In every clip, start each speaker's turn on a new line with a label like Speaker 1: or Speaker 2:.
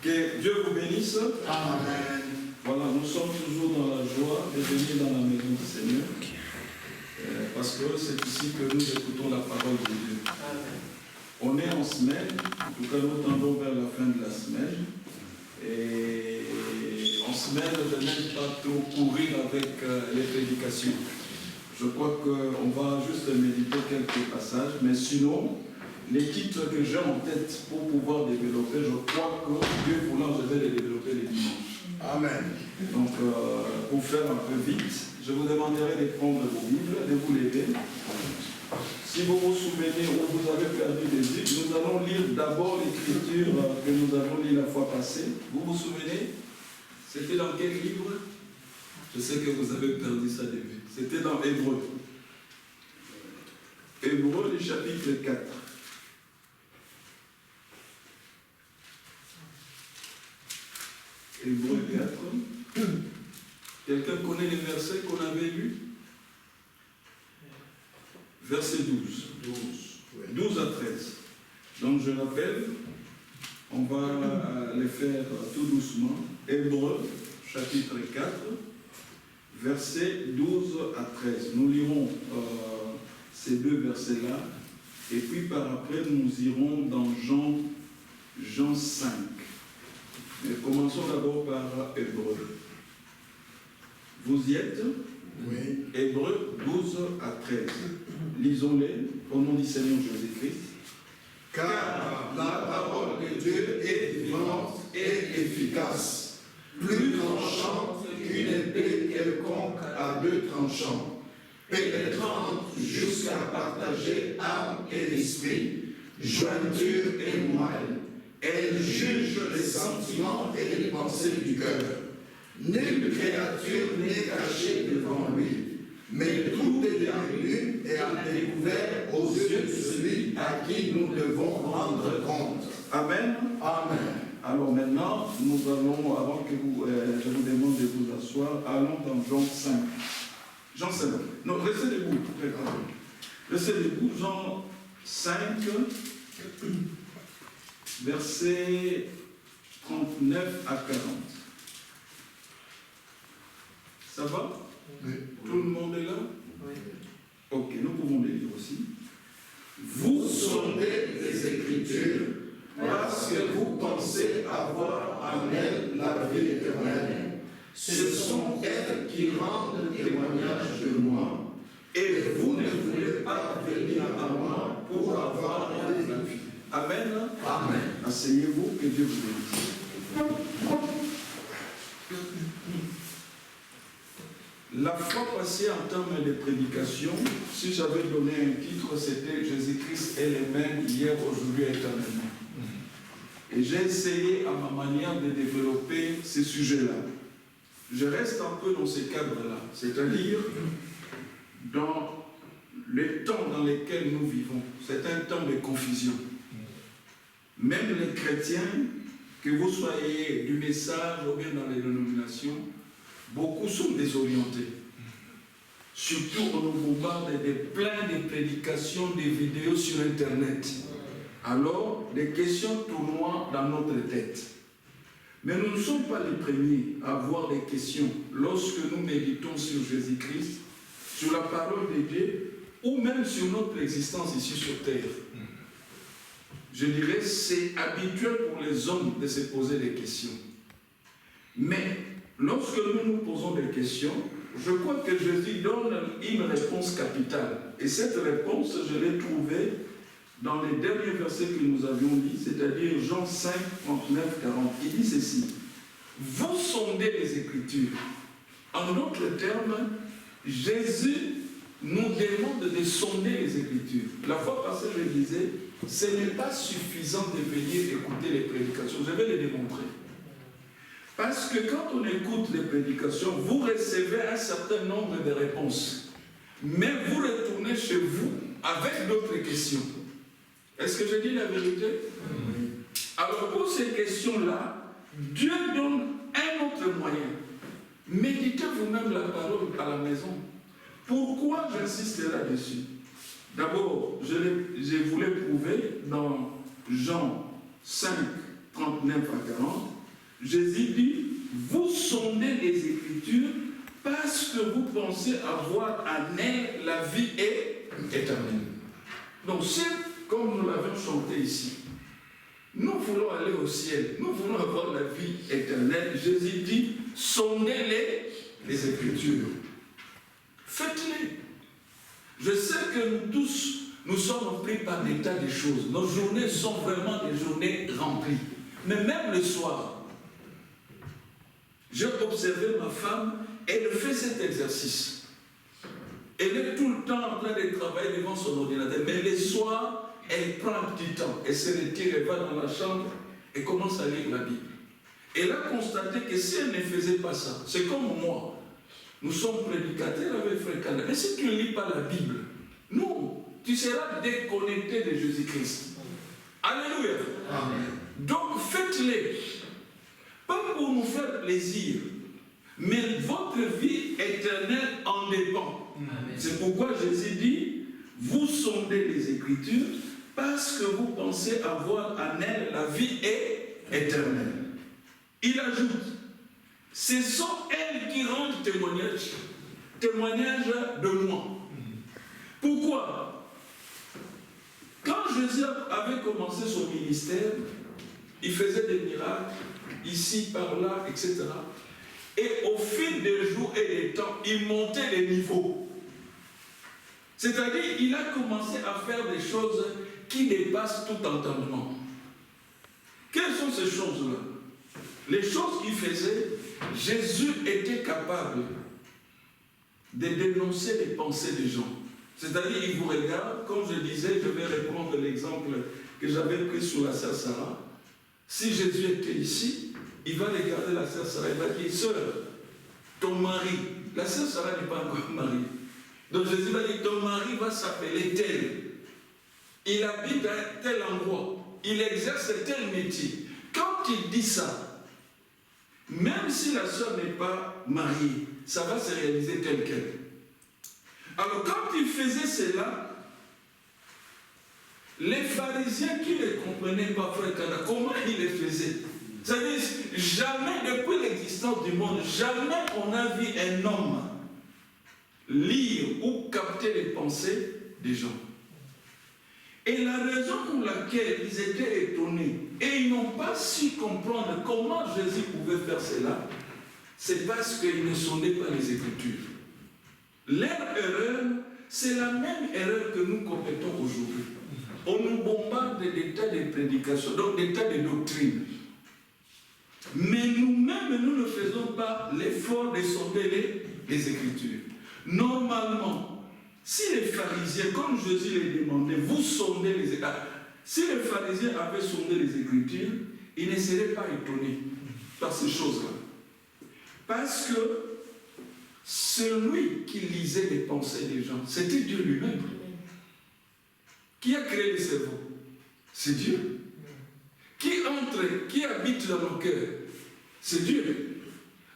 Speaker 1: Que Dieu vous bénisse.
Speaker 2: Amen.
Speaker 1: Voilà, nous sommes toujours dans la joie de venir dans la maison du Seigneur. Parce que c'est ici que nous écoutons la parole de Dieu.
Speaker 2: Amen.
Speaker 1: On est en semaine, en tout cas nous tendons vers la fin de la semaine. Et en semaine, je n'aime pas trop courir avec les prédications. Je crois qu'on va juste méditer quelques passages, mais sinon, les titres que j'ai en tête pour pouvoir développer, je crois que Dieu voulant, je vais les développer les dimanches.
Speaker 2: Amen.
Speaker 1: Donc, pour faire un peu vite, je vous demanderai de prendre vos Bibles, de vous lever. Si vous vous souvenez ou vous avez perdu des Bibles, nous allons lire d'abord l'écriture que nous avons lue la fois passée. Vous vous souvenez? C'était dans quel livre? Je sais que vous avez perdu ça de vue. C'était dans Hébreu. Hébreu, le chapitre 4. Hébreu 4. Quelqu'un connaît les versets qu'on avait lus? Verset 12. 12 à 13. Donc je rappelle, on va les faire tout doucement. Hébreu, chapitre 4, versets 12 à 13. Nous lirons ces deux versets-là. Et puis par après, nous irons dans Jean 5. Mais commençons d'abord par Hébreu. Vous y êtes?
Speaker 2: Oui.
Speaker 1: Hébreu 12 à 13. Lisons-les au nom du Seigneur Jésus-Christ.
Speaker 2: Car la parole de Dieu est vivante et efficace, plus tranchante qu'une épée quelconque à deux tranchants, pénétrante jusqu'à partager âme et esprit, jointure et moelle. Elle juge les sentiments et les pensées du cœur. Nulle créature n'est cachée devant lui, mais tout est devenu et à découvert aux yeux de celui à qui nous devons rendre compte.
Speaker 1: Amen.
Speaker 2: Amen.
Speaker 1: Alors maintenant, nous allons, avant que je vous demande de vous asseoir, allons dans Jean 5. Jean 5. Non, restez debout. Restez debout. Jean 5, versets 39 à 40. Ça va?
Speaker 2: Oui.
Speaker 1: Tout le monde est là?
Speaker 2: Oui.
Speaker 1: Ok, nous pouvons les lire aussi.
Speaker 2: Vous sondez les Écritures parce que vous pensez avoir en elles la vie éternelle. Ce sont elles qui rendent témoignage de moi. Et vous ne voulez pas venir à moi pour avoir la vie.
Speaker 1: Amen.
Speaker 2: Amen.
Speaker 1: Asseyez-vous, que Dieu vous bénisse. La fois passée, en termes de prédication, si j'avais donné un titre, c'était Jésus-Christ est le même hier, aujourd'hui, éternellement. Et j'ai essayé à ma manière de développer ces sujets-là. Je reste un peu dans ces cadres-là, c'est-à-dire dans les temps dans lesquels nous vivons. C'est un temps de confusion. Même les chrétiens, que vous soyez du message ou bien dans les dénominations, beaucoup sont désorientés. Surtout, on nous bombarde plein de prédications, de vidéos sur Internet. Alors, des questions tournoient dans notre tête. Mais nous ne sommes pas les premiers à avoir des questions lorsque nous méditons sur Jésus-Christ, sur la parole de Dieu, ou même sur notre existence ici sur terre. Je dirais, c'est habituel pour les hommes de se poser des questions. Mais lorsque nous nous posons des questions, je crois que Jésus donne une réponse capitale. Et cette réponse, je l'ai trouvée dans les derniers versets que nous avions lus, c'est-à-dire Jean 5, 39, 40. Il dit ceci: vous sondez les Écritures. En d'autres termes, Jésus nous demande de sonder les Écritures. La fois passée, je disais, ce n'est pas suffisant de venir écouter les prédications. Je vais les démontrer. Parce que quand on écoute les prédications, vous recevez un certain nombre de réponses. Mais vous retournez chez vous avec d'autres questions. Est-ce que je dis la vérité? Oui. Alors pour ces questions-là, Dieu donne un autre moyen. Méditez vous-même la parole à la maison. Pourquoi j'insiste là-dessus? D'abord, je voulais prouver dans Jean 5, 39 à 40, Jésus dit, vous sondez les Écritures parce que vous pensez avoir en elles la vie éternelle. Donc c'est comme nous l'avons chanté ici. Nous voulons aller au ciel, nous voulons avoir la vie éternelle. Jésus dit, sondez les Écritures. Faites-les. Je sais que nous tous, nous sommes pris par des tas de choses. Nos journées sont vraiment des journées remplies. Mais même le soir, j'ai observé ma femme, elle fait cet exercice. Elle est tout le temps en train de travailler devant son ordinateur. Mais les soirs, elle prend un petit temps. Elle se retire, elle va dans la chambre et commence à lire la Bible. Elle a constaté que si elle ne faisait pas ça, c'est comme moi. Nous sommes prédicateurs avec Frère Kanda. Mais si tu ne lis pas la Bible, non, tu seras déconnecté de Jésus-Christ. Alléluia. Amen. Donc faites-les. Pas pour nous faire plaisir, mais votre vie éternelle en dépend. Amen. C'est pourquoi Jésus dit, vous sondez les Écritures parce que vous pensez avoir en elles la vie éternelle. Il ajoute, ce sont elles qui rendent témoignage de moi. Pourquoi? Quand Jésus avait commencé son ministère, il faisait des miracles, ici, par là, etc. Et au fil des jours et des temps, il montait les niveaux. C'est-à-dire, il a commencé à faire des choses qui dépassent tout entendement. Quelles sont ces choses-là? Les choses qu'il faisait, Jésus était capable de dénoncer les pensées des gens. C'est-à-dire, il vous regarde, comme je disais, je vais reprendre l'exemple que j'avais pris sur la sœur Sarah. Si Jésus était ici, il va regarder la sœur Sarah, il va dire, sœur, ton mari, la sœur Sarah n'est pas encore mariée. Donc Jésus va dire, ton mari va s'appeler tel. Il habite à tel endroit. Il exerce tel métier. Quand il dit ça, même si la sœur n'est pas mariée, ça va se réaliser tel quel. Alors quand il faisait cela, les pharisiens qui ne comprenaient pas Frère Kanda, comment il les faisait? C'est-à-dire, jamais depuis l'existence du monde, jamais on a vu un homme lire ou capter les pensées des gens. Et la raison pour laquelle ils étaient étonnés et ils n'ont pas su comprendre comment Jésus pouvait faire cela, c'est parce qu'ils ne sondaient pas les Écritures. Leur erreur, c'est la même erreur que nous commettons aujourd'hui. On nous bombarde des tas de prédications, donc des tas de doctrines. Mais nous-mêmes, nous ne faisons pas l'effort de sonder les Écritures. Normalement, si les pharisiens, comme Jésus les demandait, vous sondez les Écritures, si les pharisiens avaient sondé les Écritures, ils ne seraient pas étonnés par ces choses-là. Parce que celui qui lisait les pensées des gens, c'était Dieu lui-même. Qui a créé le cerveau? C'est Dieu. Qui entre, qui habite dans nos cœurs? C'est Dieu.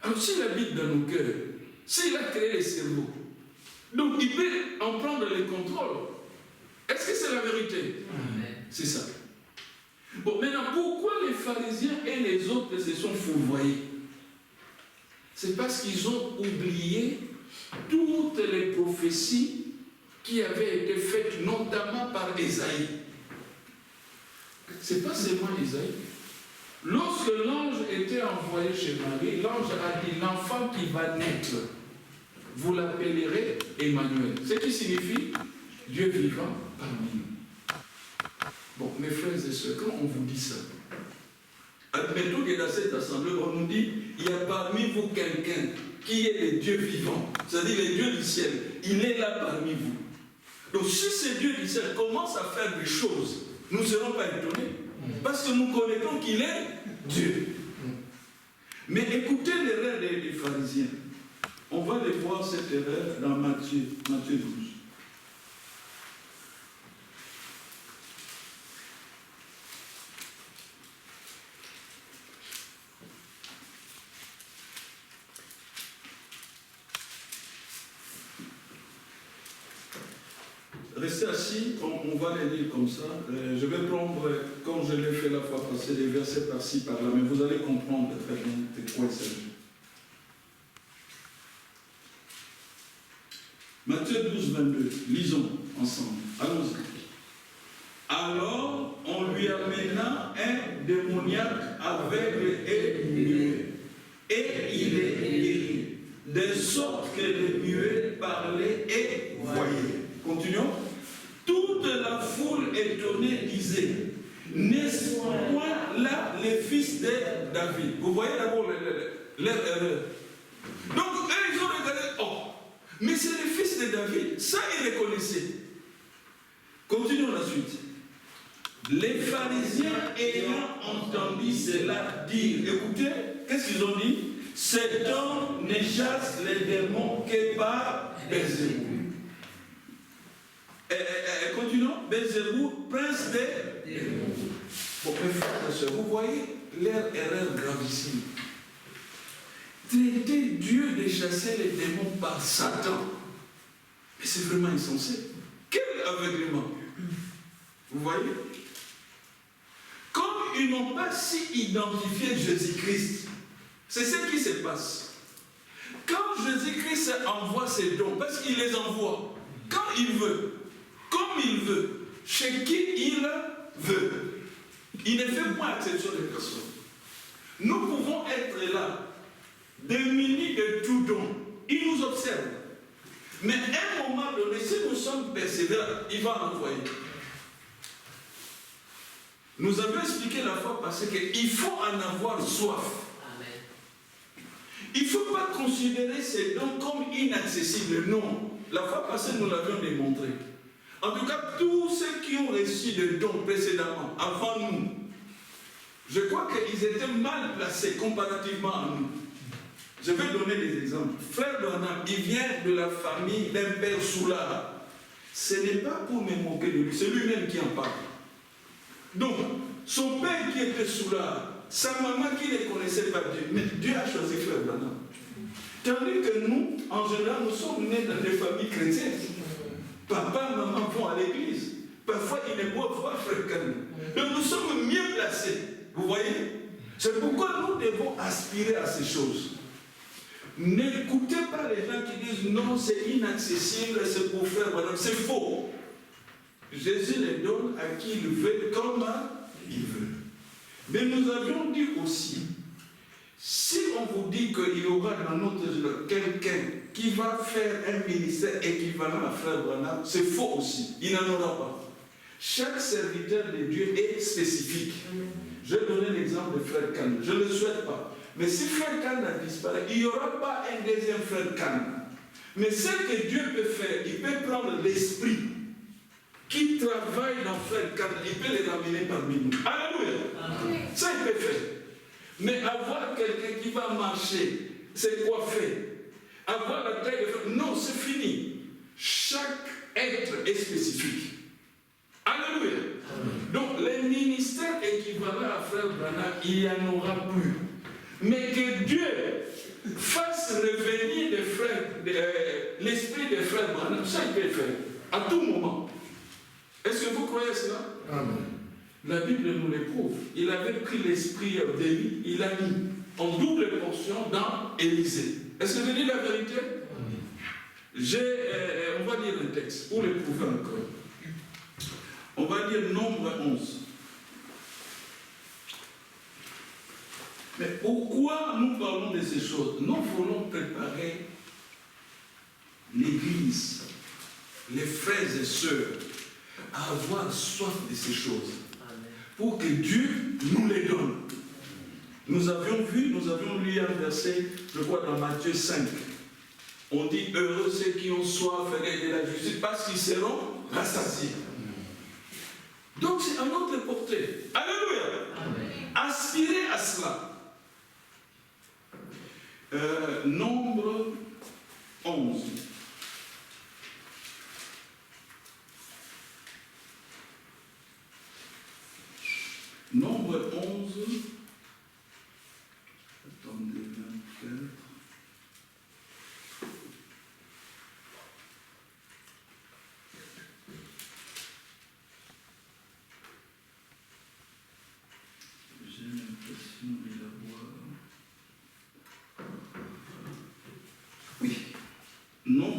Speaker 1: Alors s'il habite dans nos cœurs, s'il a créé le cerveau, donc il peut en prendre le contrôle. Est-ce que c'est la vérité? C'est ça. Bon, maintenant, pourquoi les pharisiens et les autres se sont fourvoyés? C'est parce qu'ils ont oublié toutes les prophéties qui avaient été faites, notamment par Ésaïe. C'est pas seulement Ésaïe. Lorsque l'ange était envoyé chez Marie, l'ange a dit, l'enfant qui va naître, vous l'appellerez Emmanuel. Ce qui signifie Dieu vivant parmi nous. Bon, mes frères et sœurs, quand on vous dit ça, admettons que dans cette assemblée, on nous dit, il y a parmi vous quelqu'un qui est le Dieu vivant, c'est-à-dire le Dieu du ciel. Il est là parmi vous. Donc si ce Dieu du ciel commence à faire des choses, nous ne serons pas étonnés. Parce que nous connaissons qu'il est Dieu. Mais écoutez l'erreur des pharisiens. On va les voir cette erreur dans Matthieu 12. restez assis, on va les lire comme ça. Je vais prendre, comme je l'ai fait la fois passée, des versets par-ci, par-là, mais vous allez comprendre très bien de quoi il s'agit. Matthieu 12, 22, lisons ensemble. Allons-y. Alors, on lui amena un démoniaque aveugle et muet, et il est guéri, de sorte que les muets parlaient et voyaient. Continuons. Toute la foule étonnée disait, n'est-ce point là les fils de David? Vous voyez d'abord leur erreur. Donc, eux, ils ont regardé, oh, mais c'est les fils de David. Ça, ils reconnaissaient. Continuons la suite. Les pharisiens ayant entendu cela dire, écoutez, qu'est-ce qu'ils ont dit? Cet homme ne chasse les démons que par Belzéboul. Continuons. Belzéboul, prince des démons. Bon, mes frères et sœurs, vous voyez leur erreur gravissime. Traiter Dieu de chasser les démons par Satan. Mais c'est vraiment insensé. Quel aveuglement. Vous voyez? Comme ils n'ont pas si identifié Jésus-Christ, c'est ce qui se passe. Quand Jésus-Christ envoie ses dons, parce qu'il les envoie, quand il veut, comme il veut, chez qui il veut, il ne fait pas exception de personne. Nous pouvons être là, démunis de tout don. Il nous observe. Mais à un moment donné, si nous sommes persévérants, il va envoyer. Nous avons expliqué la fois passée qu'il faut en avoir soif. Amen. Il ne faut pas considérer ces dons comme inaccessibles. Non. La fois passée, nous l'avions démontré. En tout cas, tous ceux qui ont reçu des dons précédemment, avant nous, je crois qu'ils étaient mal placés comparativement à nous. Je vais donner des exemples. Frère Branham, il vient de la famille d'un père soulard. Ce n'est pas pour me moquer de lui, c'est lui-même qui en parle. Donc, son père qui était soulard, sa maman qui ne connaissait pas Dieu, mais Dieu a choisi Frère Branham. Tandis que nous, en général, nous sommes nés dans des familles chrétiennes. Papa, maman vont à l'église. Parfois, ils ne boivent pas Frère Branham. Donc, nous sommes mieux placés. Vous voyez? C'est pourquoi nous devons aspirer à ces choses. N'écoutez pas les gens qui disent non, c'est inaccessible, c'est pour Frère Branham. C'est faux. Jésus les donne à qui il veut, comme il veut. Mais nous avions dit aussi, si on vous dit qu'il y aura dans notre génération quelqu'un qui va faire un ministère équivalent à Frère Branham, c'est faux aussi. Il n'en aura pas. Chaque serviteur de Dieu est spécifique. Je vais donner l'exemple de Frère Khan. Je ne le souhaite pas. Mais si Frère Khan a disparu, il n'y aura pas un deuxième Frère Khan. Mais ce que Dieu peut faire, il peut prendre l'esprit qui travaille dans Frère Khan, il peut les ramener parmi nous. Alléluia. Amen. Ça, il peut faire. Mais avoir quelqu'un qui va marcher, c'est coiffé, avoir la taille de Frère, non, c'est fini. Chaque être est spécifique. Alléluia. Amen. Donc, les ministères équivalents à Frère Branham, il n'y en aura plus. Mais que Dieu fasse revenir l'esprit des frères Branham, ça il peut faire, à tout moment. Est-ce que vous croyez cela? Amen. La Bible nous l'éprouve. Il avait pris l'esprit d'Élie, il l'a mis en double portion dans Élisée. Est-ce que je dis la vérité? On va lire un texte pour l'éprouver encore. On va lire Nombre 11. Mais pourquoi nous parlons de ces choses? Nous voulons préparer l'Église, les frères et sœurs, à avoir soif de ces choses. Amen. Pour que Dieu nous les donne. Nous avions vu, nous avions lu un verset, je crois dans Matthieu 5. On dit heureux ceux qui ont soif de la justice parce qu'ils seront rassasiés. Donc c'est à notre portée. Alléluia. Amen. Aspirez à cela. Nombre 11. Nombre 11. Attendez, 24.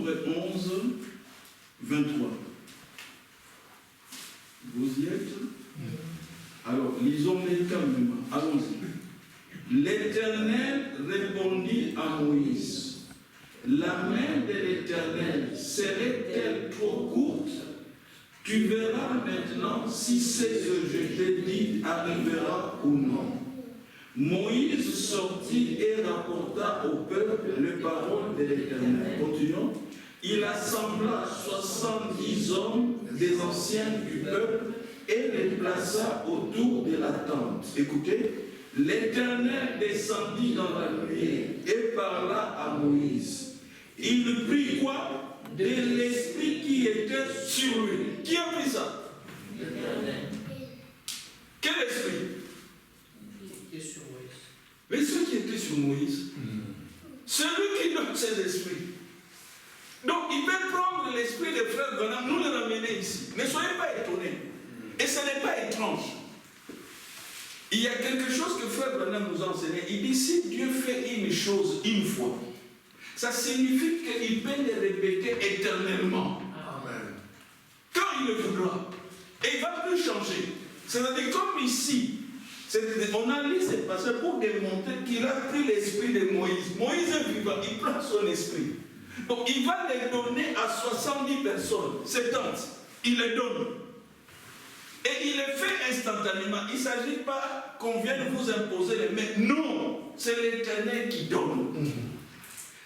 Speaker 1: Nombre 11, 23. Vous y êtes? Alors, lisons-les calmement. Allons-y. L'Éternel répondit à Moïse. La main de l'Éternel serait-elle trop courte? Tu verras maintenant si ce que je t'ai dit arrivera ou non. Moïse sortit et rapporta au peuple les paroles de l'Éternel. Continuons. Il assembla 70 hommes des anciens du peuple et les plaça autour de la tente. Écoutez, l'Éternel descendit dans la nuée et parla à Moïse. Il prit quoi? De l'esprit qui était sur lui. Qui a pris ça? L'Éternel. Quel esprit?
Speaker 3: Sur Moïse.
Speaker 1: L'esprit qui était sur Moïse. Celui qui donne cet esprit. Donc il peut prendre l'esprit des frères Branham, nous le ramener ici. Ne soyez pas étonnés. Et ce n'est pas étrange. Il y a quelque chose que frère Branham nous a enseigné. Il dit si Dieu fait une chose une fois, ça signifie qu'il peut le répéter éternellement.
Speaker 2: Amen.
Speaker 1: Quand il le voudra. Et il ne va plus changer. C'est-à-dire comme ici, on a lu ce passage pour démontrer qu'il a pris l'esprit de Moïse. Moïse est vivant, il prend son esprit. Donc il va les donner à 70 personnes, 70. Il les donne. Et il les fait instantanément. Il ne s'agit pas qu'on vienne vous imposer les mains. Non, c'est l'Éternel qui donne.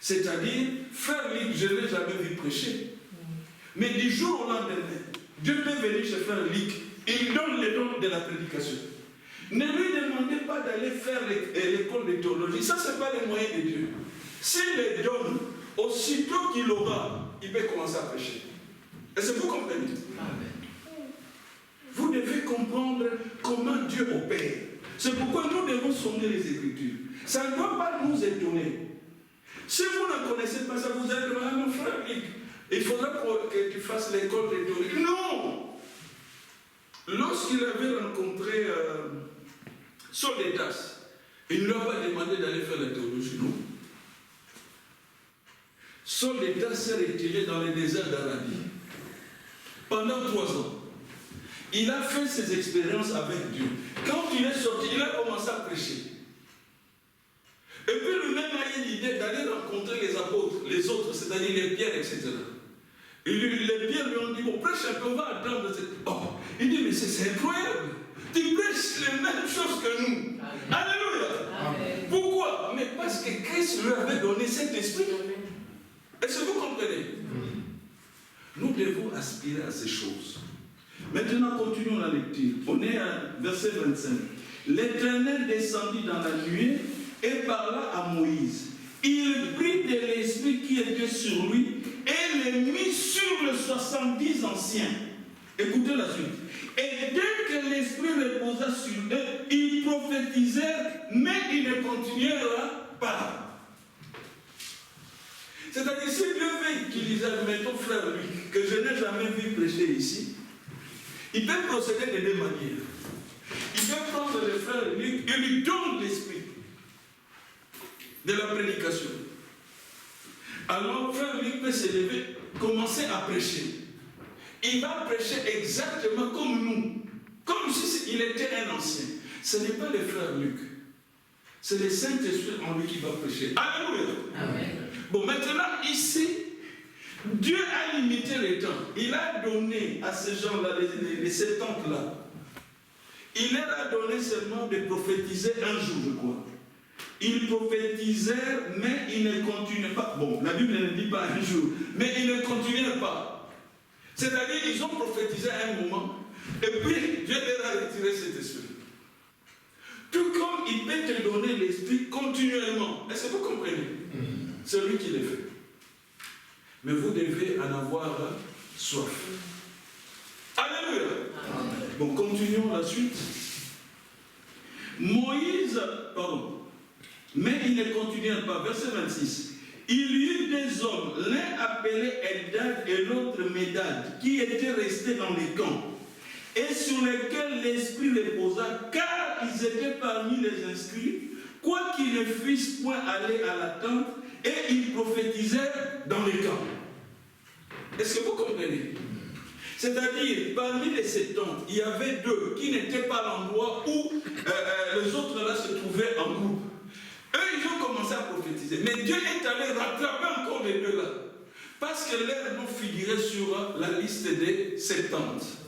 Speaker 1: C'est-à-dire, frère Luc, je ne l'ai jamais vu prêcher. Mais du jour au lendemain, Dieu peut venir chez frère Luc. Il donne les dons de la prédication. Ne lui demandez pas d'aller faire l'école de théologie. Ça, ce n'est pas les moyens de Dieu. S'il les donne, aussitôt qu'il aura, il peut commencer à prêcher. Est-ce que vous comprenez? Amen. Vous devez comprendre comment Dieu opère. C'est pourquoi nous devons sonder les Écritures. Ça ne doit pas nous étonner. Si vous ne connaissez pas ça, vous allez demander à mon frère, il faudra que tu fasses l'école de théologie. Non! Lorsqu'il avait rencontré Solédas, il ne lui a pas demandé d'aller faire la théologie, non? Solédas s'est retiré dans le désert d'Arabie pendant 3 ans. Il a fait ses expériences avec Dieu. Quand il est sorti, il a commencé à prêcher. Et puis lui-même a eu l'idée d'aller rencontrer les apôtres, les autres, c'est-à-dire les Pierre, etc. Et les Pierre lui ont dit, bon, prêche un peu, on va attendre. Oh, il dit, mais c'est incroyable. Tu prêches les mêmes choses que nous. Amen. Alléluia. Amen. Pourquoi? Mais parce que Christ lui avait donné cet esprit. Est-ce que vous comprenez? Nous devons aspirer à ces choses. Maintenant, continuons la lecture. On est à verset 25. L'Éternel descendit dans la nuée et parla à Moïse. Il prit de l'esprit qui était sur lui et le mit sur les 70 anciens. Écoutez la suite. Et dès que l'esprit reposa sur eux, ils prophétisèrent, mais ils ne continuèrent pas. C'est-à-dire, si Dieu veut utiliser, mettons frère lui, que je n'ai jamais vu prêcher ici, il peut procéder de deux manières. Il peut prendre le frère lui et lui donne l'esprit de la prédication. Alors, frère Luc peut se lever, commencer à prêcher. Il va prêcher exactement comme nous, comme si il était un ancien. Ce n'est pas le frère Luc, c'est le Saint-Esprit en lui qui va prêcher. Alléluia. Amen. Bon, maintenant, ici, Dieu a limité le temps. Il a donné à ces gens-là, les 70-là, il leur a donné seulement de prophétiser un jour, je crois. Ils prophétisèrent, mais ils ne continuaient pas. Bon, la Bible ne dit pas un jour, mais ils ne continuaient pas. C'est-à-dire, ils ont prophétisé à un moment, et puis Dieu leur a retiré cet esprit. Tout comme il peut te donner l'esprit continuellement. Est-ce que vous comprenez? C'est lui qui le fait. Mais vous devez en avoir soif. Alléluia. Bon, continuons la suite. Moïse, pardon. Mais il ne continue pas. Verset 26. Il y eut des hommes, l'un appelé Eldad et l'autre Médad, qui étaient restés dans les camps, et sur lesquels l'esprit reposa, car ils étaient parmi les inscrits, quoiqu'ils ne fussent point aller à la tente, et ils prophétisèrent dans les camps. Est-ce que vous comprenez? C'est-à-dire, parmi les 70, il y avait 2 qui n'étaient pas à l'endroit où les autres là se trouvaient en groupe. Eux, ils ont commencé à prophétiser. Mais Dieu est allé rattraper encore les 2 là. Parce que leur nom figurait sur la liste des 70.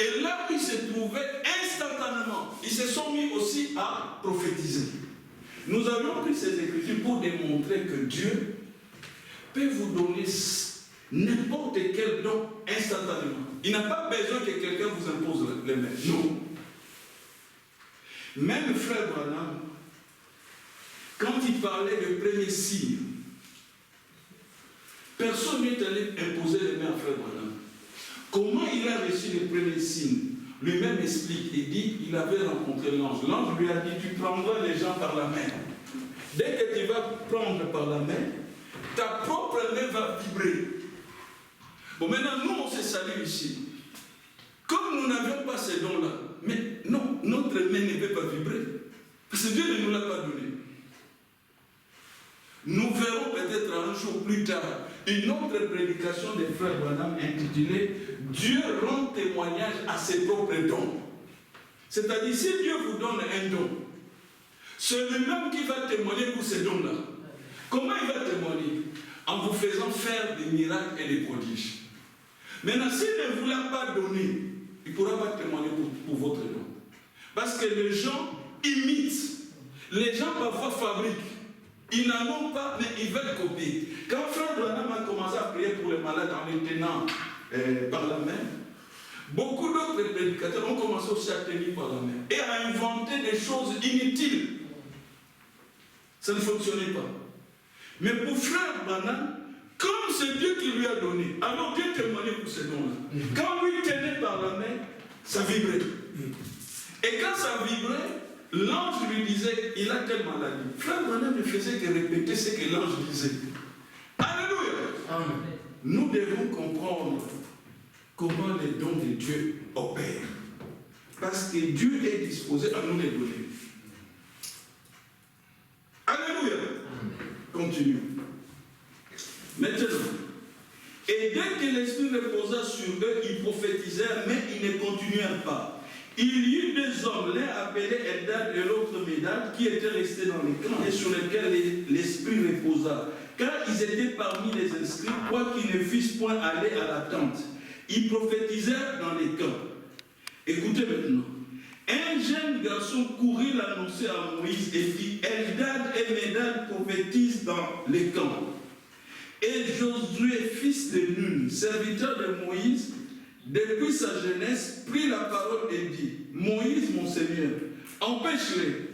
Speaker 1: Et là où ils se trouvaient, instantanément, ils se sont mis aussi à prophétiser. Nous avions pris ces écritures pour démontrer que Dieu peut vous donner n'importe quel don instantanément. Il n'a pas besoin que quelqu'un vous impose les mains. Non. Même frère Branham, quand il parlait de premier signe, personne n'est allé imposer les mains à frère Branham. Comment il a reçu les premiers signes? Lui-même explique, il dit, il avait rencontré l'ange. L'ange lui a dit, tu prendras les gens par la main. Dès que tu vas prendre par la main, ta propre main va vibrer. Bon, maintenant, nous, on se salue ici. Comme nous n'avions pas ces dons-là, mais non, notre main ne peut pas vibrer. Parce que Dieu ne nous l'a pas donné. Nous verrons peut-être un jour plus tard une autre prédication des frères Branham intitulée « Dieu rend témoignage à ses propres dons ». C'est-à-dire, si Dieu vous donne un don, c'est lui-même qui va témoigner pour ces dons-là. Comment il va témoigner? En vous faisant faire des miracles et des prodiges. Maintenant, s'il ne vous l'a pas donné, il ne pourra pas témoigner pour votre don. Parce que les gens imitent. Les gens parfois fabriquent. Ils n'en ont pas, mais ils veulent copier. Quand frère Branham a commencé à prier pour les malades en les tenant par la main, beaucoup d'autres prédicateurs ont commencé aussi à tenir par la main et à inventer des choses inutiles. Ça ne fonctionnait pas. Mais pour frère Branham, comme c'est Dieu qui lui a donné, alors Dieu témoignait pour ces dons-là. Quand lui tenait par la main, ça vibrait. Et quand ça vibrait, l'ange lui disait, il a telle maladie. Frère Branham ne faisait que répéter ce que l'ange disait. Alléluia. Amen. Nous devons comprendre comment les dons de Dieu opèrent. Parce que Dieu est disposé à nous les donner. Alléluia. Amen. Continue. Maintenant, et dès que l'Esprit reposa sur eux, ils prophétisèrent, mais ils ne continuèrent pas. Il y eut 2 hommes, l'un appelé Eldad et l'autre Médad, qui étaient restés dans les camps et sur lesquels l'Esprit reposa. Car ils étaient parmi les inscrits, quoiqu'ils ne fussent point allés à la tente. Ils prophétisèrent dans les camps. Écoutez maintenant. Un jeune garçon courut l'annoncer à Moïse et dit, Eldad et Médad prophétisent dans les camps. Et Josué, fils de Nun, serviteur de Moïse, depuis sa jeunesse, prit la parole et dit, Moïse, mon Seigneur, empêche-les.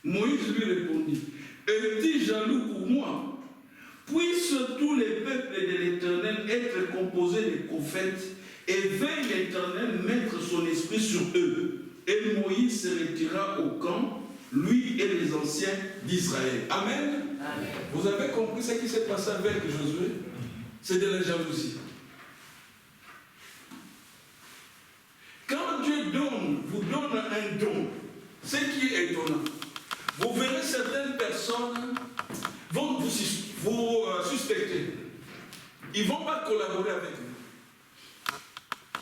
Speaker 1: Moïse lui répondit, es-tu jaloux pour moi? Puissent tous les peuples de l'Éternel être composés de prophètes, et veille l'Éternel mettre son esprit sur eux. Et Moïse se retira au camp, lui et les anciens d'Israël. Amen. Amen. Vous avez compris ce qui s'est passé avec Josué? C'est de la jalousie. Quand Dieu vous donne un don, ce qui est étonnant, vous verrez certaines personnes vont vous suspecter. Ils ne vont pas collaborer avec vous.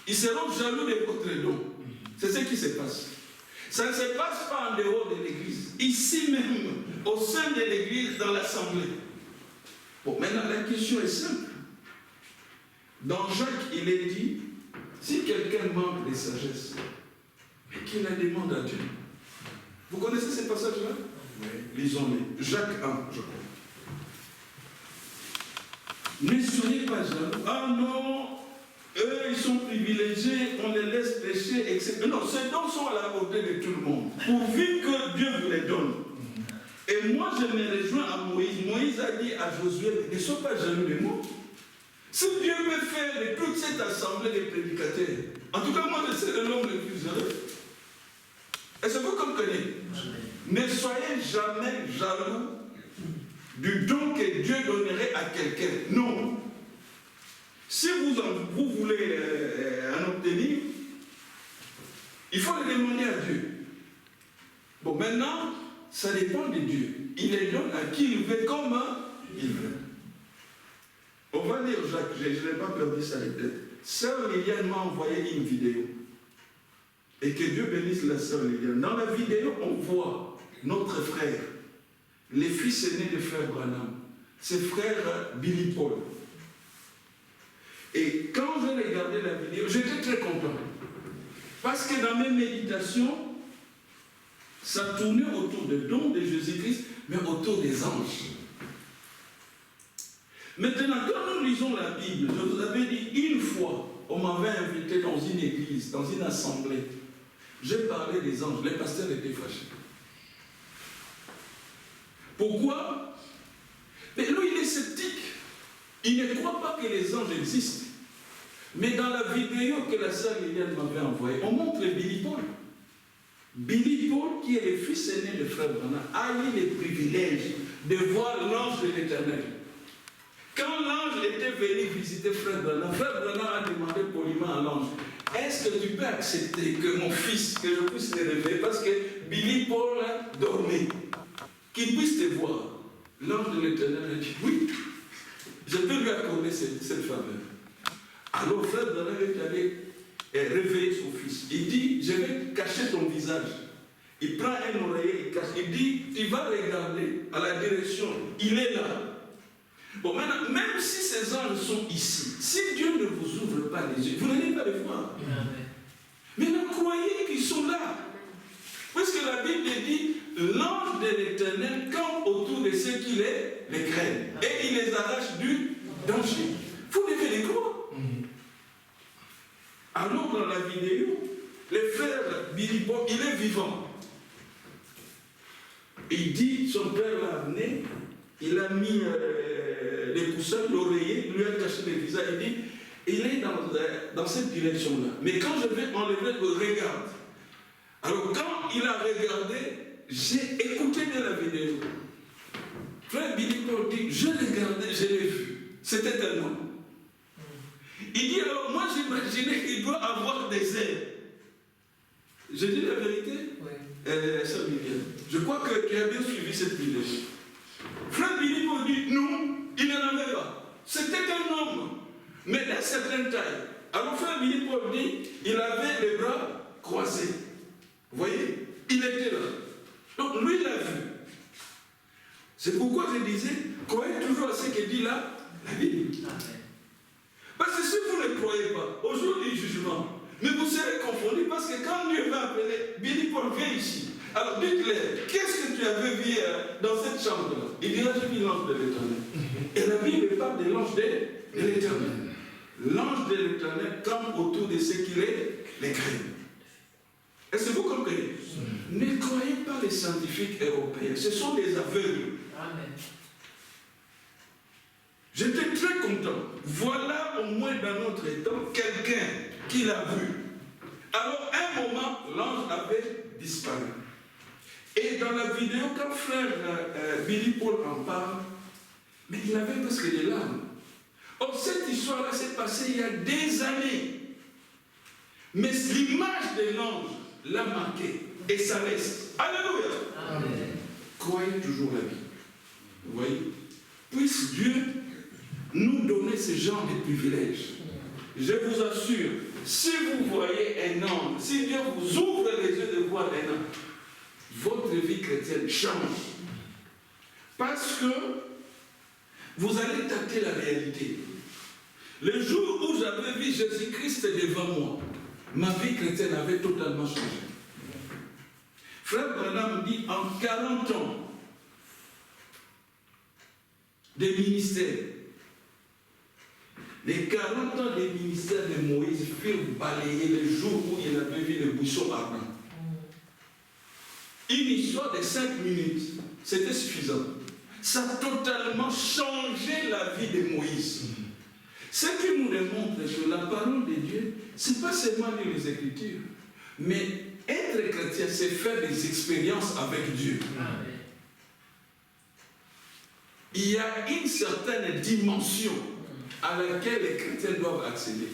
Speaker 1: Ils seront jaloux de votre don. C'est ce qui se passe. Ça ne se passe pas en dehors de l'église. Ici même, au sein de l'église, dans l'assemblée. Bon, maintenant la question est simple. Dans Jacques, il est dit, si quelqu'un manque de sagesse, mais qu'il la demande à Dieu. Vous connaissez ces passages-là? Oui. Lisons-les. Jacques 1, je crois. Ne soyez pas jaloux. Ah non, eux, ils sont privilégiés, on les laisse pécher, etc. Non, ces dons sont à la portée de tout le monde, pourvu que Dieu vous les donne. Et moi, je me rejoins à Moïse. Moïse a dit à Josué, ne sois pas jaloux de moi. Si Dieu veut faire de toute cette assemblée de prédicateurs, en tout cas, moi, je serai l'homme le plus heureux. Est-ce que vous comprenez? Ne soyez jamais jaloux du don que Dieu donnerait à quelqu'un. Non. Si vous voulez en obtenir, il faut le demander à Dieu. Bon, maintenant, ça dépend de Dieu. Il les donne à qui il veut, comme il veut. On va lire Jacques, je n'ai pas perdu ça la tête. Sœur Liliane m'a envoyé une vidéo. Et que Dieu bénisse la sœur Liliane. Dans la vidéo, on voit notre frère, les fils aînés de frère Branham, ses frères Billy Paul. Et quand j'ai regardé la vidéo, j'étais très content. Parce que dans mes méditations, ça tournait autour des dons de Jésus-Christ, mais autour des anges. Maintenant, quand nous lisons la Bible, je vous avais dit une fois, on m'avait invité dans une église, dans une assemblée. J'ai parlé des anges, les pasteurs étaient fâchés. Pourquoi? Mais lui, il est sceptique. Il ne croit pas que les anges existent. Mais dans la vidéo que la sœur Liliane m'avait envoyée, on montre Billy Paul. Billy Paul, qui est le fils aîné de frère Branham, a eu le privilège de voir l'ange de l'Éternel. Quand l'ange était venu visiter frère Branham a demandé poliment à l'ange, est-ce que tu peux accepter que mon fils, que je puisse le réveiller, parce que Billy Paul dormait, qu'il puisse te voir. L'ange de l'Éternel a dit, oui, je peux lui accorder cette faveur. Alors frère Branham est allé réveiller son fils. Il dit, je vais cacher ton visage. Il prend un oreiller, il cache. Il dit, tu vas regarder à la direction. Il est là. Bon, maintenant, même si ces anges sont ici, si Dieu ne vous ouvre pas les yeux, vous n'allez pas les voir. Maintenant, croyez qu'ils sont là. Parce que la Bible dit, l'ange de l'Éternel campe autour de ceux qui les craignent. Et il les arrache du danger. Vous devez les croire. Alors, dans la vidéo, le frère Billy Paul, il est vivant. Il dit, son père l'a amené, il a mis les coussins, l'oreiller, il lui a caché le visage, il dit, il est dans cette direction-là. Mais quand je vais enlever, regarde. Alors, quand il a regardé, j'ai écouté de la vidéo. Frère Billy Paul dit, je regardais, je l'ai vu. C'était un homme. Il dit, alors moi j'imaginais qu'il doit avoir des ailes. Je dis la vérité? Oui. Sœur Viviane, je crois que tu as bien suivi cette vidéo. Frère Billy Paul dit, non, il n'en avait pas. C'était un homme, mais d'un certain taille. Alors frère Billy Paul dit, il avait les bras croisés. Vous voyez? Il était là. Donc lui, il l'a vu. C'est pourquoi je disais, croyez toujours à ce que dit là la Bible. Parce que si vous ne croyez pas, au jour du jugement, mais vous serez confondus parce que quand Dieu va appeler, Billy Paul vient ici. Alors dites-le, qu'est-ce que tu avais vu dans cette chambre-là? Il dira, j'ai vu l'ange de l'Éternel. Et la Bible parle de l'ange de l'Éternel. L'ange de l'Éternel campe autour de ceux qui les craignent. Est-ce que vous comprenez? Ne croyez pas les scientifiques européens, ce sont des aveugles. Amen. J'étais très content. Voilà au moins dans notre temps quelqu'un qui l'a vu. Alors, un moment, l'ange avait disparu. Et dans la vidéo, quand frère Billy Paul en parle, mais il avait presque des larmes. Or, cette histoire-là s'est passée il y a des années. Mais l'image de l'ange l'a marqué. Et ça reste. Alléluia. Amen. Croyez toujours la vie. Vous voyez? Puisse Dieu nous donner ce genre de privilèges. Je vous assure, si vous voyez un ange, si Dieu vous ouvre les yeux de voir un ange, votre vie chrétienne change. Parce que vous allez tâter la réalité. Le jour où j'avais vu Jésus-Christ devant moi, ma vie chrétienne avait totalement changé. Frère Branham dit, en 40 ans de ministère, les 40 ans de ministère de Moïse furent balayés le jour où il avait vu le buisson ardent. Une histoire de 5 minutes, c'était suffisant. Ça a totalement changé la vie de Moïse. Ce qui nous démontre que la parole de Dieu, ce n'est pas seulement lire les Écritures, mais être chrétien, c'est faire des expériences avec Dieu. Amen. Il y a une certaine dimension à laquelle les chrétiens doivent accéder.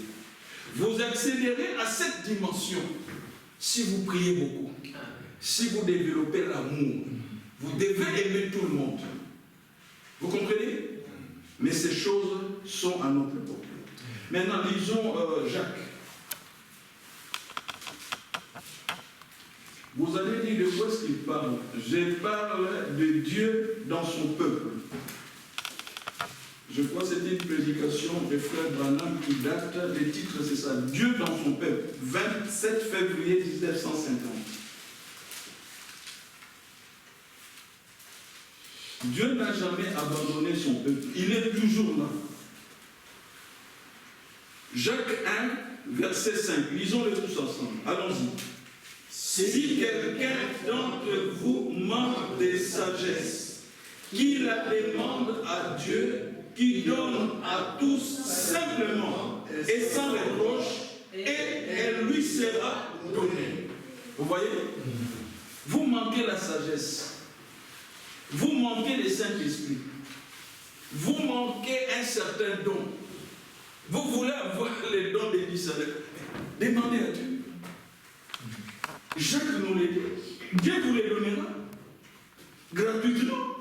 Speaker 1: Vous accéderez à cette dimension si vous priez beaucoup, si vous développez l'amour. Vous devez aimer tout le monde. Vous comprenez? Mais ces choses sont à notre portée. Maintenant, lisons Jacques. Vous allez dire de quoi est-ce qu'il parle? Je parle de Dieu dans son peuple. Je crois que c'était une prédication de frère Branham qui date, le titre c'est ça, Dieu dans son peuple, 27 février 1950. Dieu n'a jamais abandonné son peuple, il est toujours là. Jacques 1, verset 5, lisons-le tous ensemble, allons-y. Si quelqu'un d'entre vous manque de sagesse, qu'il la demande à Dieu, qui donne à tous simplement et sans reproche, et elle lui sera donnée. Vous voyez? Vous manquez la sagesse. Vous manquez le Saint-Esprit. Vous manquez un certain don. Vous voulez avoir les dons des discerneurs. Demandez à Dieu. Jacques nous les dit. Dieu vous les donnera gratuitement.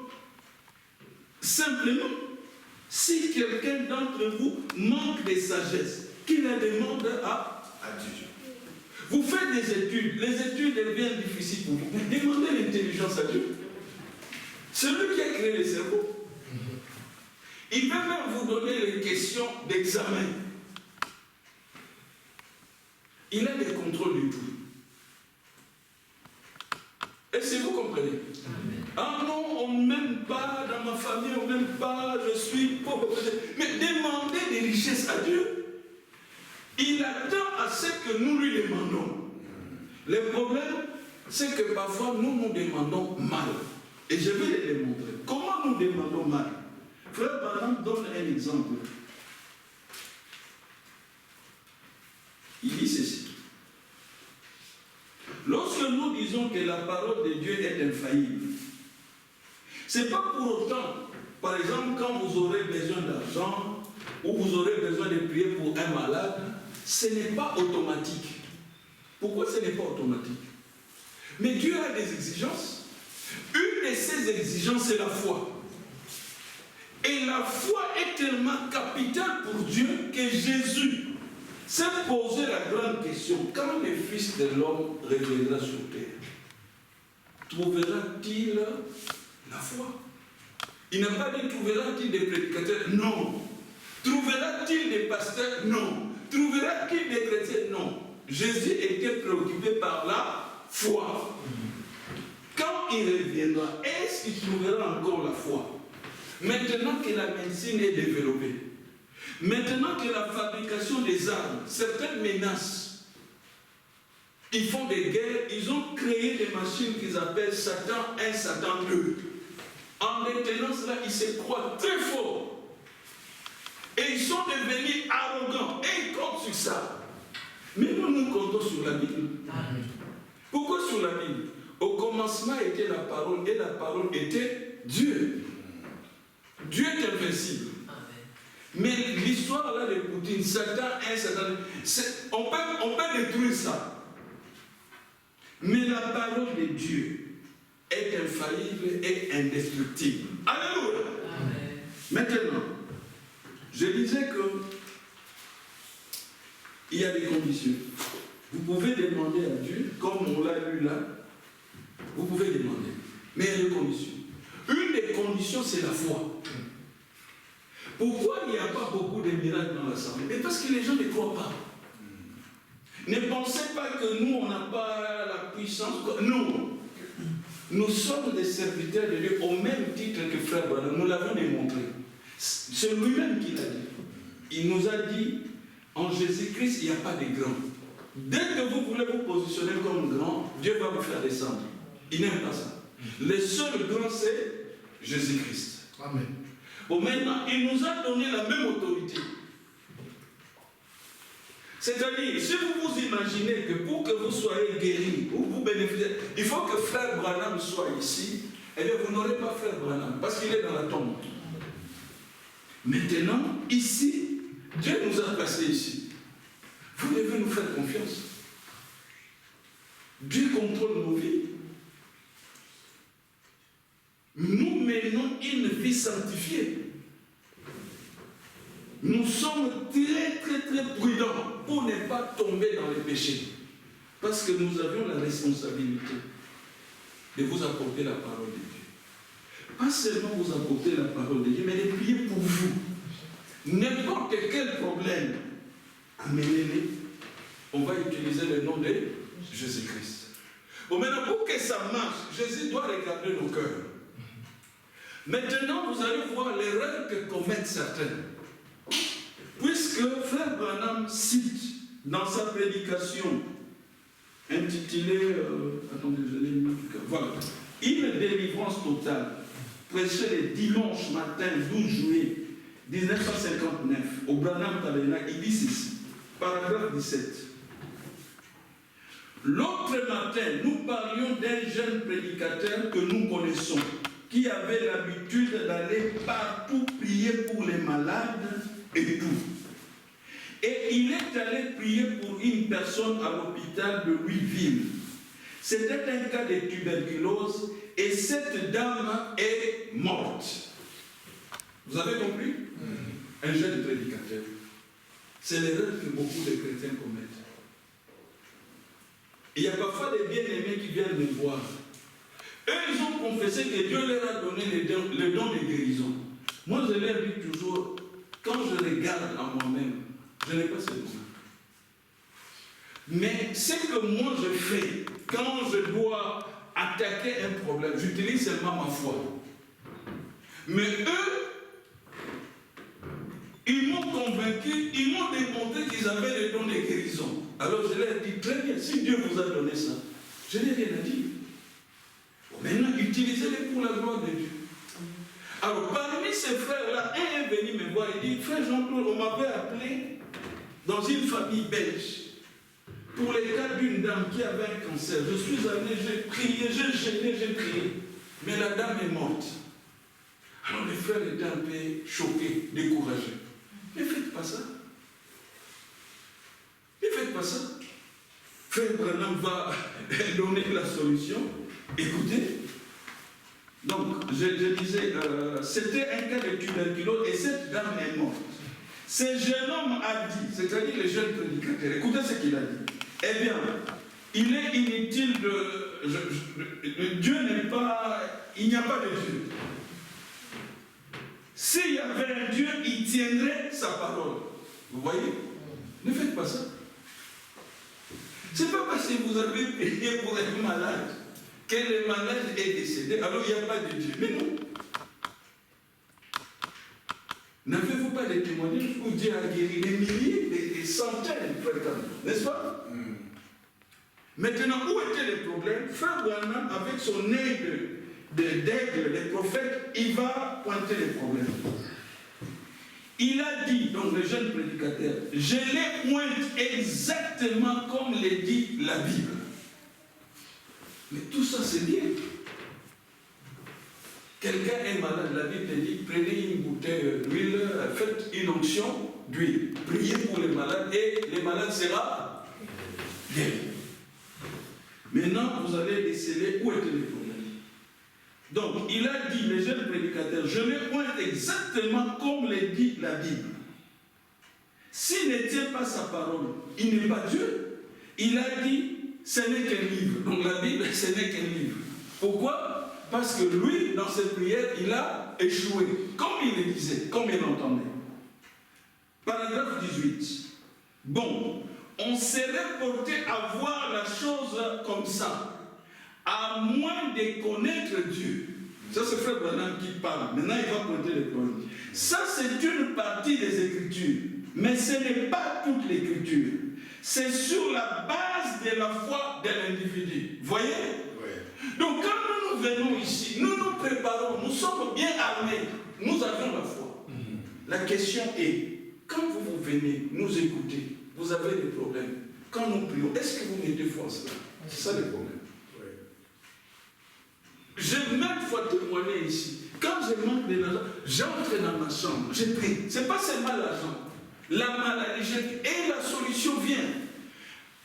Speaker 1: Simplement, si quelqu'un d'entre vous manque de sagesse, qu'il la demande à Dieu. Vous faites des études, les études deviennent difficiles pour vous. Demandez l'intelligence à Dieu. C'est lui qui a créé le cerveau. Il peut même vous donner les questions d'examen. Il a des contrôles du tout. Est-ce que vous comprenez? Amen. Ah non, on ne m'aime pas dans ma famille, on ne m'aime pas, je suis pauvre. Mais demandez des richesses à Dieu. Il attend à ce que nous lui demandons. Le problème, c'est que parfois nous nous demandons mal. Et je vais les démontrer. Comment nous demandons mal? Frère Branham donne un exemple. Il dit ceci. Lorsque nous disons que la parole de Dieu est infaillible, ce n'est pas pour autant, par exemple, quand vous aurez besoin d'argent ou vous aurez besoin de prier pour un malade, ce n'est pas automatique. Pourquoi ce n'est pas automatique? Mais Dieu a des exigences. Une de ces exigences, c'est la foi. Et la foi est tellement capitale pour Dieu que Jésus s'est posé la grande question. Quand le Fils de l'homme reviendra sur terre, trouvera-t-il la foi? Il n'a pas dit trouvera-t-il des prédicateurs? Non. Trouvera-t-il des pasteurs? Non. Trouvera-t-il des chrétiens? Non. Jésus était préoccupé par la foi. Quand il reviendra, est-ce qu'il trouvera encore la foi? Maintenant que la médecine est développée, maintenant que la fabrication des armes, certaines menacent, ils font des guerres, ils ont créé des machines qu'ils appellent Satan 1, Satan 2. En détenant cela, ils se croient très forts. Et ils sont devenus arrogants. Et ils comptent sur ça. Mais nous comptons sur la Bible. Pourquoi sur la Bible? Au commencement était la parole, et la parole était Dieu. Dieu est invincible. Mais l'histoire là de Poutine, Satan 1, Satan 2, on peut détruire ça. Mais la parole de Dieu est infaillible et indestructible. Alléluia. Amen. Maintenant, je disais que il y a des conditions. Vous pouvez demander à Dieu, comme on l'a lu là, vous pouvez demander. Mais il y a des conditions. Une des conditions, c'est la foi. Pourquoi il n'y a pas beaucoup de miracles dans l'assemblée? Mais parce que les gens ne croient pas. Ne pensez pas que nous, on n'a pas la puissance. Non. Nous sommes des serviteurs de Dieu au même titre que Frère Branham. Nous l'avons démontré. C'est lui-même qui l'a dit. Il nous a dit, en Jésus-Christ, il n'y a pas de grand. Dès que vous voulez vous positionner comme grand, Dieu va vous faire descendre. Il n'aime pas ça. Le seul grand, c'est Jésus-Christ. Amen. Bon, maintenant, il nous a donné la même autorité. C'est-à-dire, si vous vous imaginez que pour que vous soyez guéri ou vous bénéficiez, il faut que Frère Branham soit ici, eh bien, vous n'aurez pas Frère Branham, parce qu'il est dans la tombe. Maintenant, ici, Dieu nous a placés ici. Vous devez nous faire confiance. Dieu contrôle nos vies. Nous menons une vie sanctifiée. nous sommes très très très prudents pour ne pas tomber dans les péchés. Parce que nous avions la responsabilité de vous apporter la parole de Dieu. Pas seulement vous apporter la parole de Dieu, mais de prier pour vous. N'importe quel problème, amenez-les. On va utiliser le nom de Jésus-Christ. Bon, maintenant, pour que ça marche, Jésus doit regarder nos cœurs. Maintenant, vous allez voir l'erreur que commettent certains. Puisque Frère Branham cite dans sa prédication intitulée, attendez, je l'ai mis, voilà, une délivrance totale, prêchée le dimanche matin 12 juillet 1959 au Branham Tabernacle, il dit ceci, paragraphe 17. L'autre matin, nous parlions d'un jeune prédicateur que nous connaissons, qui avait l'habitude d'aller partout prier pour les malades et tout. Et il est allé prier pour une personne à l'hôpital de Louisville. C'était un cas de tuberculose et cette dame est morte. Vous avez compris? Un jeune prédicateur. C'est l'erreur que beaucoup de chrétiens commettent. Il y a parfois des bien-aimés qui viennent me voir. Eux, ils ont confessé que Dieu leur a donné le don de guérison. Moi, je leur dis toujours, quand je regarde à moi-même, je n'ai pas ce don. Mais ce que moi je fais, quand je dois attaquer un problème, j'utilise seulement ma foi. Mais eux, ils m'ont convaincu, ils m'ont démontré qu'ils avaient le don de guérison. Alors je leur dis, très bien, si Dieu vous a donné ça, je n'ai rien à dire. Maintenant, utilisez-les pour la gloire de Dieu. Alors, parmi ces frères-là, un est venu me voir et dit, frère Jean-Claude, on m'avait appelé dans une famille belge pour le cas d'une dame qui avait un cancer. Je suis allé, j'ai prié, j'ai gêné, j'ai prié. Mais la dame est morte. Alors les frères étaient un peu choqués, découragés. Ne faites pas ça. Ne faites pas ça. Frère Branham va donner la solution. Écoutez. Donc, je disais, c'était un cas de tuberculose et cette dame est morte. Ce jeune homme a dit, c'est-à-dire le jeune prédicateur, écoutez ce qu'il a dit. Eh bien, il est inutile de... Dieu n'est pas... Il n'y a pas de Dieu. S'il y avait un Dieu, il tiendrait sa parole. Vous voyez? Ne faites pas ça. Ce n'est pas parce que vous avez payé pour être malade que le malade est décédé, alors il n'y a pas de Dieu. Mais non. N'avez-vous pas des témoignages où Dieu a guéri des milliers, des centaines, n'est-ce pas? Maintenant, où était le problème? Frère Branham, avec son œil d'aigle, les prophètes, il va pointer les problèmes. Il a dit, donc le jeune prédicateur, je les pointe exactement comme le dit la Bible. Mais tout ça c'est bien. Quelqu'un est malade, la Bible dit, prenez une bouteille d'huile, faites une onction d'huile, priez pour les malades et les malades seront guéris. Maintenant, vous allez déceler où était le problème. Donc, il a dit, les jeunes prédicateurs, je les pointe exactement comme le dit la Bible. S'il ne tient pas sa parole, il n'est pas Dieu. Il a dit, ce n'est qu'un livre. Donc la Bible, ce n'est qu'un livre. Pourquoi? Parce que lui, dans ses prières, il a échoué. Comme il le disait, comme il l'entendait. Paragraphe 18. Bon, on serait porté à voir la chose comme ça, à moins de connaître Dieu. Ça, c'est Frère Branham qui parle. Maintenant, il va pointer les problèmes. Ça, c'est une partie des Écritures. Mais ce n'est pas toute l'Écriture. C'est sur la base de la foi de l'individu. Voyez? Oui. Donc, quand nous venons ici, nous nous préparons, nous sommes bien armés, nous avons la foi. La question est, quand vous venez nous écouter, vous avez des problèmes. Quand nous prions, est-ce que vous mettez foi en cela? C'est ça le problème. J'ai même fois témoigné ici. Quand je manque de l'argent, j'entre dans ma chambre, je prie. Ce n'est pas seulement l'argent. La maladie, et la solution vient.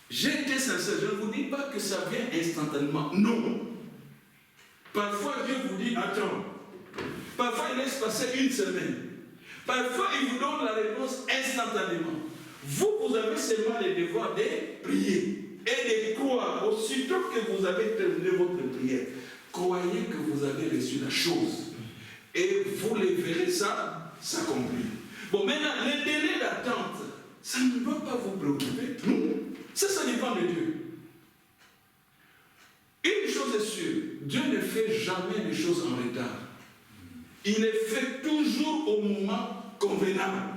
Speaker 1: J'ai été sincère, je ne vous dis pas que ça vient instantanément. Non. Parfois, Dieu vous dit, attends. Parfois, il laisse passer une semaine. Parfois, il vous donne la réponse instantanément. Vous, vous avez seulement le devoir de prier et de croire. Aussitôt que vous avez terminé votre prière, croyez que vous avez reçu la chose. Et vous les verrez ça s'accomplir. Bon, maintenant, le délai d'attente, ça ne doit pas vous préoccuper. Non. Ça dépend de Dieu. Une chose est sûre, Dieu ne fait jamais les choses en retard. Il les fait toujours au moment convenable.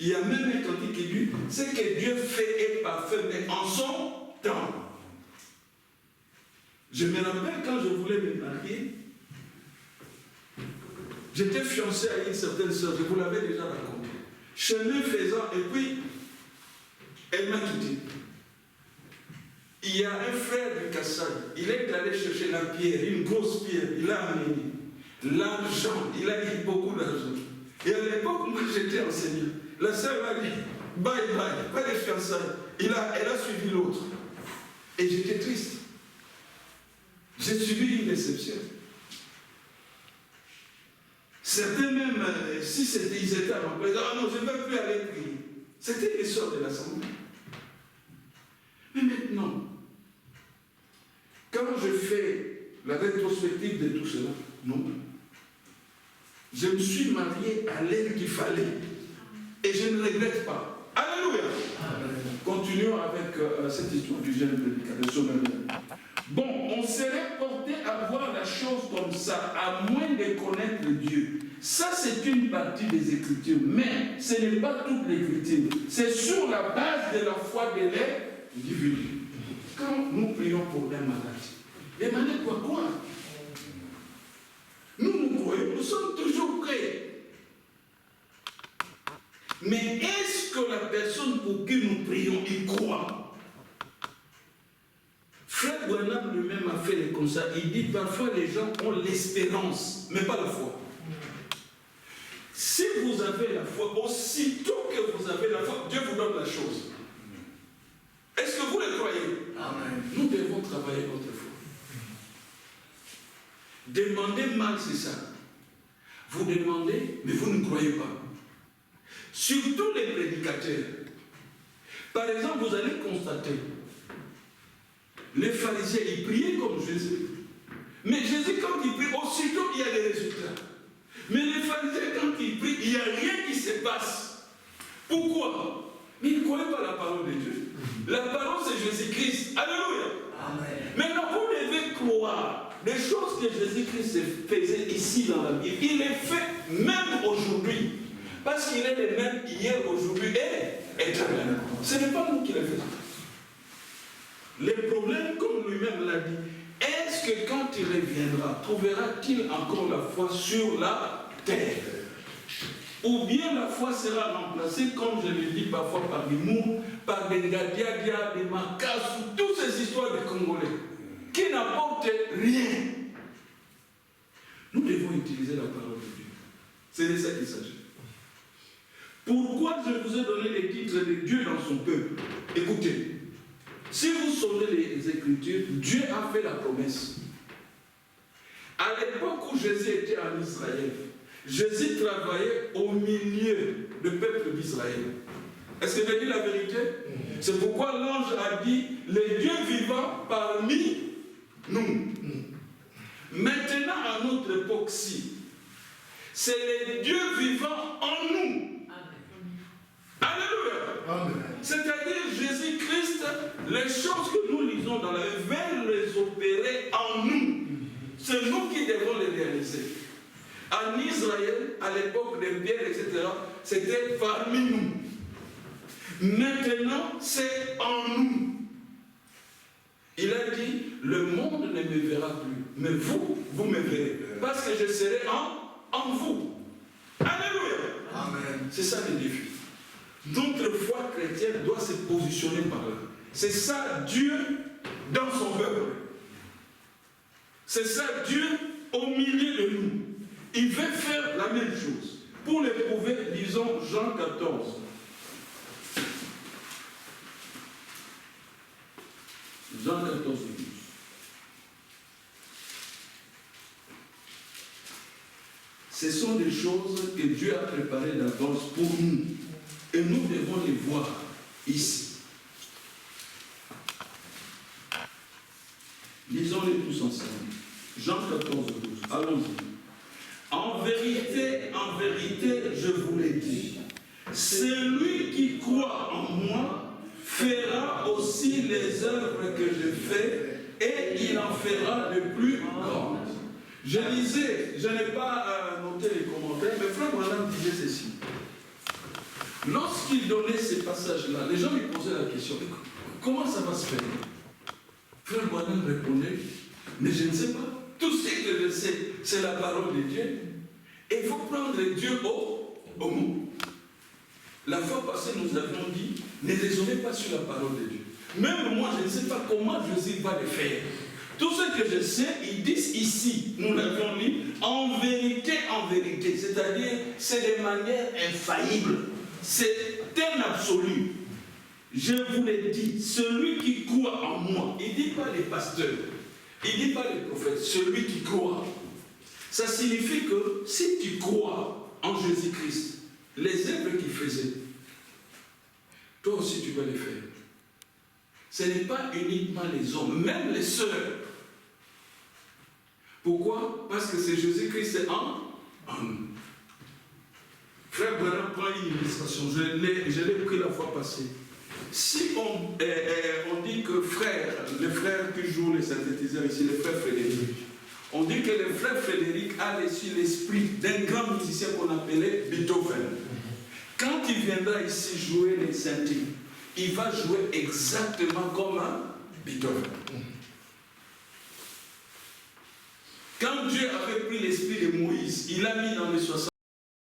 Speaker 1: Il y a même un cantique qui dit, ce que Dieu fait est parfait, mais en son temps. Je me rappelle quand je voulais me marier, j'étais fiancé à une certaine soeur, je vous l'avais déjà raconté. Chemin faisant, et puis, elle m'a quitté. Il y a un frère du Kassai, il est allé chercher la pierre, une grosse pierre, il a amené l'argent, il a eu beaucoup d'argent. Et à l'époque, moi j'étais enseignant. La sœur m'a dit, bye bye, pas de fiançailles. Elle a suivi l'autre. Et j'étais triste. J'ai subi une déception. Certains même, si ils étaient à ma place, ah non, je ne veux plus aller prier. C'était les sœurs de l'Assemblée. Mais maintenant, quand je fais la rétrospective de tout cela, non. Je me suis marié à l'heure qu'il fallait. Et je ne regrette pas. Alléluia. Continuons avec cette histoire du jeune prédicateur. Bon, on serait porté à voir la chose comme ça, à moins de connaître Dieu. Ça, c'est une partie des Écritures, mais ce n'est pas toute l'Écriture. C'est sur la base de la foi de l'individu. Quand nous prions pour un malade, les malades doivent croire. Nous croyons, nous sommes toujours prêts. Mais est-ce que la personne pour qui nous prions y croit? Frère Branham lui-même a fait le constat. Il dit parfois les gens ont l'espérance, mais pas la foi. Si vous avez la foi, aussitôt que vous avez la foi, Dieu vous donne la chose. Est-ce que vous le croyez? Amen. Nous devons travailler notre foi. Demander mal, c'est ça. Vous demandez, mais vous ne croyez pas. Surtout les prédicateurs. Par exemple, vous allez constater, les pharisiens, ils priaient comme Jésus. Mais Jésus, quand il prie, aussitôt, il y a des résultats. Mais les pharisiens, quand ils prient, il n'y a rien qui se passe. Pourquoi? Mais ils ne croyaient pas la parole de Dieu. La parole, c'est Jésus-Christ. Alléluia. Amen. Maintenant, vous devez croire les choses que Jésus-Christ faisait ici dans la Bible. Il les fait même aujourd'hui. Parce qu'il est le même hier, aujourd'hui et éternellement. Ce n'est pas nous qui le faisons. Le problème, comme lui-même l'a dit, est-ce que quand il reviendra, trouvera-t-il encore la foi sur la terre? Ou bien la foi sera remplacée, comme je le dis parfois par l'humour, par des gadiadia, des macas, toutes ces histoires de Congolais, qui n'apportent rien. Nous devons utiliser la parole de Dieu. C'est de ça qu'il s'agit. Pourquoi je vous ai donné les titres de Dieu dans son peuple? Écoutez, si vous sondez les Écritures, Dieu a fait la promesse. À l'époque où Jésus était en Israël, Jésus travaillait au milieu du peuple d'Israël. Est-ce que je dis la vérité? C'est pourquoi l'ange a dit, le Dieu vivant parmi nous. Maintenant, à notre époque-ci, c'est le Dieu vivant en nous. Alléluia. Amen. C'est-à-dire Jésus-Christ, les choses que nous lisons dans la Bible, veut les opérer en nous. C'est nous qui devons les réaliser. En Israël, à l'époque des Pierre, etc., c'était parmi nous. Maintenant, c'est en nous. Il a dit, le monde ne me verra plus, mais vous, vous me verrez. Parce que je serai en vous. Alléluia. Amen. C'est ça le défi. Notre foi chrétienne doit se positionner par là. C'est ça Dieu dans son peuple. C'est ça Dieu au milieu de nous. Il veut faire la même chose. Pour le prouver, lisons Jean 14. Jean 14, 12. ce sont des choses que Dieu a préparées d'avance pour nous. Et nous devons les voir ici. Lisons-les tous ensemble. Jean 14, 12. Allons-y. En vérité, je vous l'ai dit. Celui qui croit en moi fera aussi les œuvres que je fais et il en fera de plus grandes. Je lisais, je n'ai pas noté les commentaires, mais Frère Branham disait ceci. Lorsqu'il donnait ces passages-là, les gens lui posaient la question, comment ça va se faire? Frère Branham répondait, mais je ne sais pas. Tout ce que je sais, c'est la parole de Dieu. Et il faut prendre Dieu au mot. La fois passée, nous avions dit, ne raisonnez pas sur la parole de Dieu. Même moi, je ne sais pas comment Jésus va le faire. Tout ce que je sais, ils disent ici, nous l'avions dit, en vérité, c'est-à-dire, c'est de manière infaillible. C'est un absolu. Je vous l'ai dit, celui qui croit en moi, il ne dit pas les pasteurs, il ne dit pas les prophètes, celui qui croit. Ça signifie que si tu crois en Jésus-Christ, les œuvres qu'il faisait, toi aussi tu vas les faire. Ce n'est pas uniquement les hommes, même les sœurs. Pourquoi? Parce que c'est Jésus-Christ en nous. Frère Branham prend une illustration, je l'ai pris la fois passée. Si on dit que le frère qui joue les synthétiseurs ici, le frère Frédéric, on dit que le frère Frédéric a reçu l'esprit d'un grand musicien qu'on appelait Beethoven. Quand il viendra ici jouer les synthés, il va jouer exactement comme un Beethoven. Quand Dieu avait pris l'esprit de Moïse, il l'a mis dans les 70